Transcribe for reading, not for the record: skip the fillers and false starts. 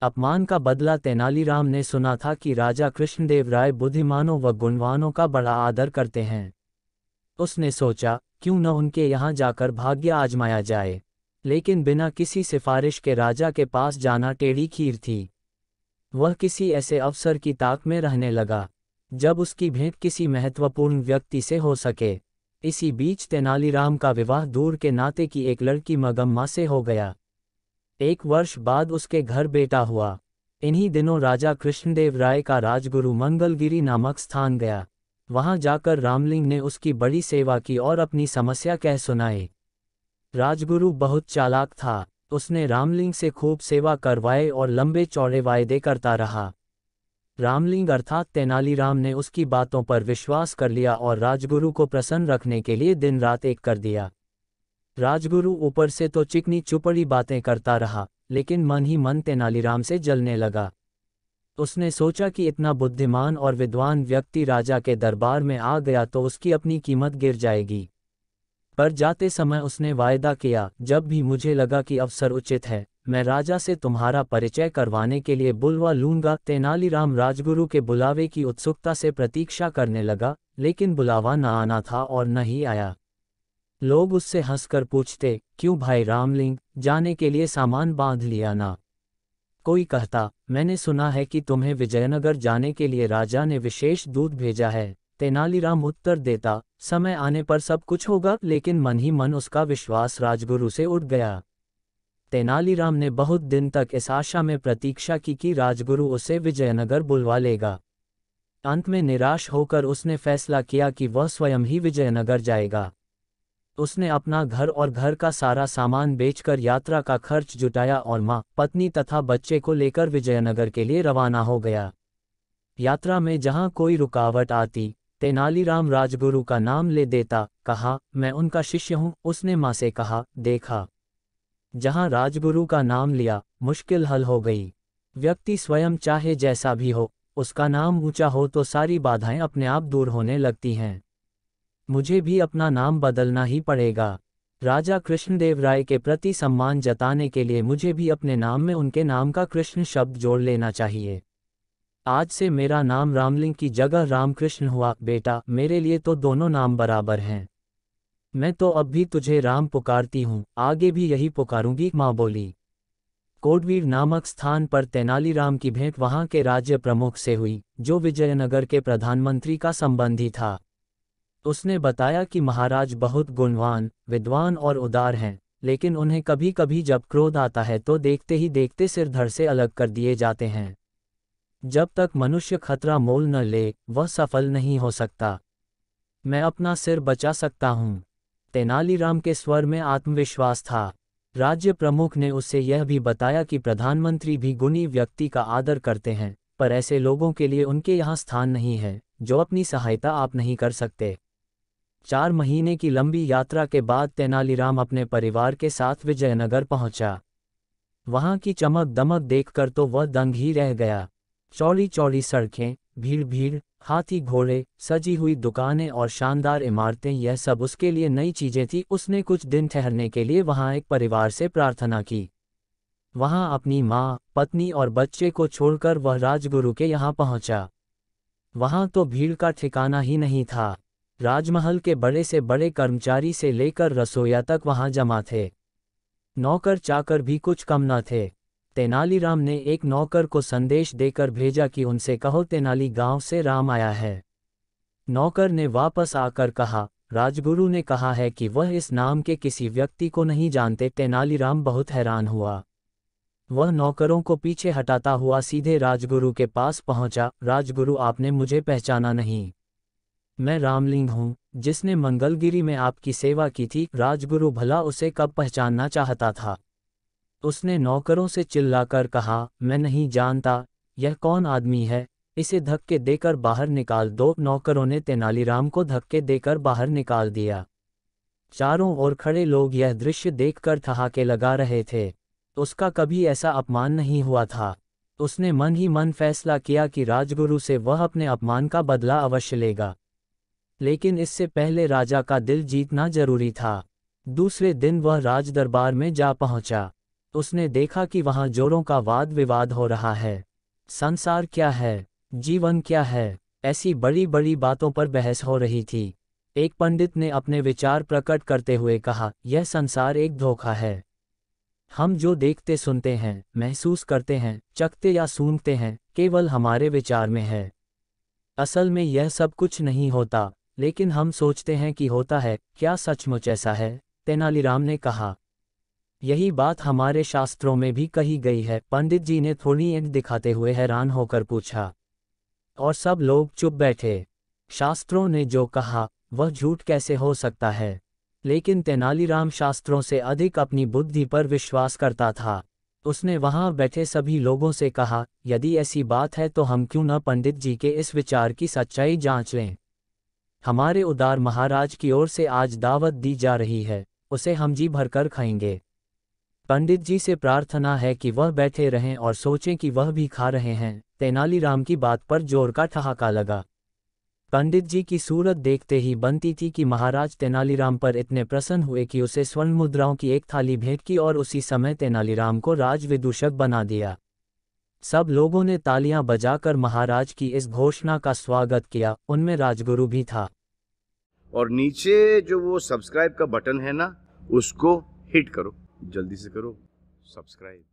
अपमान का बदला। तेनालीराम ने सुना था कि राजा कृष्णदेव राय बुद्धिमानों व गुणवानों का बड़ा आदर करते हैं। उसने सोचा, क्यों न उनके यहाँ जाकर भाग्य आजमाया जाए। लेकिन बिना किसी सिफारिश के राजा के पास जाना टेढ़ी खीर थी। वह किसी ऐसे अवसर की ताक में रहने लगा जब उसकी भेंट किसी महत्वपूर्ण व्यक्ति से हो सके। इसी बीच तेनालीराम का विवाह दूर के नाते की एक लड़की मगम्मा से हो गया। 1 वर्ष बाद उसके घर बेटा हुआ। इन्हीं दिनों राजा कृष्णदेव राय का राजगुरु मंगलगिरी नामक स्थान गया। वहां जाकर रामलिंग ने उसकी बड़ी सेवा की और अपनी समस्या कह सुनाई। राजगुरु बहुत चालाक था। उसने रामलिंग से खूब सेवा करवाए और लंबे चौड़े वायदे करता रहा। रामलिंग अर्थात तेनालीराम ने उसकी बातों पर विश्वास कर लिया और राजगुरु को प्रसन्न रखने के लिए दिन रात एक कर दिया। राजगुरु ऊपर से तो चिकनी चुपड़ी बातें करता रहा, लेकिन मन ही मन तेनालीराम से जलने लगा। उसने सोचा कि इतना बुद्धिमान और विद्वान व्यक्ति राजा के दरबार में आ गया तो उसकी अपनी कीमत गिर जाएगी। पर जाते समय उसने वायदा किया, जब भी मुझे लगा कि अवसर उचित है, मैं राजा से तुम्हारा परिचय करवाने के लिए बुलवा लूंगा। तेनालीराम राजगुरु के बुलावे की उत्सुकता से प्रतीक्षा करने लगा, लेकिन बुलावा न आना था और न ही आया। लोग उससे हंसकर पूछते, क्यों भाई रामलिंग, जाने के लिए सामान बांध लिया ना? कोई कहता, मैंने सुना है कि तुम्हें विजयनगर जाने के लिए राजा ने विशेष दूत भेजा है। तेनालीराम उत्तर देता, समय आने पर सब कुछ होगा। लेकिन मन ही मन उसका विश्वास राजगुरु से उठ गया। तेनालीराम ने बहुत दिन तक इस आशा में प्रतीक्षा की कि राजगुरु उसे विजयनगर बुलवा लेगा। अंत में निराश होकर उसने फैसला किया कि वह स्वयं ही विजयनगर जाएगा। उसने अपना घर और घर का सारा सामान बेचकर यात्रा का खर्च जुटाया और माँ, पत्नी तथा बच्चे को लेकर विजयनगर के लिए रवाना हो गया। यात्रा में जहाँ कोई रुकावट आती, तेनालीराम राजगुरु का नाम ले देता। कहा, मैं उनका शिष्य हूँ। उसने माँ से कहा, देखा, जहाँ राजगुरु का नाम लिया, मुश्किल हल हो गई। व्यक्ति स्वयं चाहे जैसा भी हो, उसका नाम ऊंचा हो तो सारी बाधाएं अपने आप दूर होने लगती हैं। मुझे भी अपना नाम बदलना ही पड़ेगा। राजा कृष्णदेव राय के प्रति सम्मान जताने के लिए मुझे भी अपने नाम में उनके नाम का कृष्ण शब्द जोड़ लेना चाहिए। आज से मेरा नाम रामलिंग की जगह रामकृष्ण हुआ। बेटा, मेरे लिए तो दोनों नाम बराबर हैं। मैं तो अब भी तुझे राम पुकारती हूँ, आगे भी यही पुकारूंगी, माँ बोली। कोडवीर नामक स्थान पर तेनालीराम की भेंट वहां के राज्य प्रमुख से हुई, जो विजयनगर के प्रधानमंत्री का संबंधी था। उसने बताया कि महाराज बहुत गुणवान, विद्वान और उदार हैं, लेकिन उन्हें कभी कभी जब क्रोध आता है तो देखते ही देखते सिर धड़ से अलग कर दिए जाते हैं। जब तक मनुष्य खतरा मोल न ले, वह सफल नहीं हो सकता। मैं अपना सिर बचा सकता हूँ। तेनालीराम के स्वर में आत्मविश्वास था। राज्य प्रमुख ने उससे यह भी बताया कि प्रधानमंत्री भी गुणी व्यक्ति का आदर करते हैं, पर ऐसे लोगों के लिए उनके यहाँ स्थान नहीं है जो अपनी सहायता आप नहीं कर सकते। 4 महीने की लंबी यात्रा के बाद तेनालीराम अपने परिवार के साथ विजयनगर पहुंचा। वहां की चमक दमक देखकर तो वह दंग ही रह गया। चौड़ी चौड़ी सड़कें, भीड़ भीड़, हाथी घोड़े, सजी हुई दुकानें और शानदार इमारतें, यह सब उसके लिए नई चीजें थी। उसने कुछ दिन ठहरने के लिए वहां एक परिवार से प्रार्थना की। वहां अपनी माँ, पत्नी और बच्चे को छोड़कर वह राजगुरु के यहाँ पहुंचा। वहां तो भीड़ का ठिकाना ही नहीं था। राजमहल के बड़े से बड़े कर्मचारी से लेकर रसोइया तक वहां जमा थे। नौकर चाकर भी कुछ कम न थे। तेनालीराम ने एक नौकर को संदेश देकर भेजा कि उनसे कहो तेनाली गांव से राम आया है। नौकर ने वापस आकर कहा, राजगुरु ने कहा है कि वह इस नाम के किसी व्यक्ति को नहीं जानते। तेनालीराम बहुत हैरान हुआ। वह नौकरों को पीछे हटाता हुआ सीधे राजगुरु के पास पहुंचा। राजगुरु, आपने मुझे पहचाना नहीं। मैं रामलिंग हूँ, जिसने मंगलगिरी में आपकी सेवा की थी। राजगुरु भला उसे कब पहचानना चाहता था। उसने नौकरों से चिल्लाकर कहा, मैं नहीं जानता, यह कौन आदमी है, इसे धक्के देकर बाहर निकाल दो। नौकरों ने तेनालीराम को धक्के देकर बाहर निकाल दिया। चारों ओर खड़े लोग यह दृश्य देखकर ठहाके लगा रहे थे। उसका कभी ऐसा अपमान नहीं हुआ था। उसने मन ही मन फैसला किया कि राजगुरु से वह अपने अपमान का बदला अवश्य लेगा। लेकिन इससे पहले राजा का दिल जीतना जरूरी था। दूसरे दिन वह राजदरबार में जा पहुंचा। उसने देखा कि वहां जोरों का वाद विवाद हो रहा है। संसार क्या है, जीवन क्या है, ऐसी बड़ी बड़ी बातों पर बहस हो रही थी। एक पंडित ने अपने विचार प्रकट करते हुए कहा, यह संसार एक धोखा है। हम जो देखते सुनते हैं, महसूस करते हैं, चखते या सूंघते हैं, केवल हमारे विचार में है। असल में यह सब कुछ नहीं होता, लेकिन हम सोचते हैं कि होता है। क्या सचमुच ऐसा है? तेनालीराम ने कहा। यही बात हमारे शास्त्रों में भी कही गई है। पंडित जी ने थोड़ी ईंट दिखाते हुए हैरान होकर पूछा। और सब लोग चुप बैठे। शास्त्रों ने जो कहा वह झूठ कैसे हो सकता है? लेकिन तेनालीराम शास्त्रों से अधिक अपनी बुद्धि पर विश्वास करता था। उसने वहां बैठे सभी लोगों से कहा, यदि ऐसी बात है तो हम क्यों न पंडित जी के इस विचार की सच्चाई जांच लें। हमारे उदार महाराज की ओर से आज दावत दी जा रही है, उसे हम जी भरकर खाएंगे। पंडित जी से प्रार्थना है कि वह बैठे रहें और सोचें कि वह भी खा रहे हैं। तेनालीराम की बात पर जोर का ठहाका लगा। पंडित जी की सूरत देखते ही बनती थी कि महाराज तेनालीराम पर इतने प्रसन्न हुए कि उसे स्वर्ण मुद्राओं की एक थाली भेंट की और उसी समय तेनालीराम को राजविदूषक बना दिया। सब लोगों ने तालियां बजाकर महाराज की इस घोषणा का स्वागत किया, उनमें राजगुरु भी था। और नीचे जो वो सब्सक्राइब का बटन है ना, उसको हिट करो, जल्दी से करो सब्सक्राइब।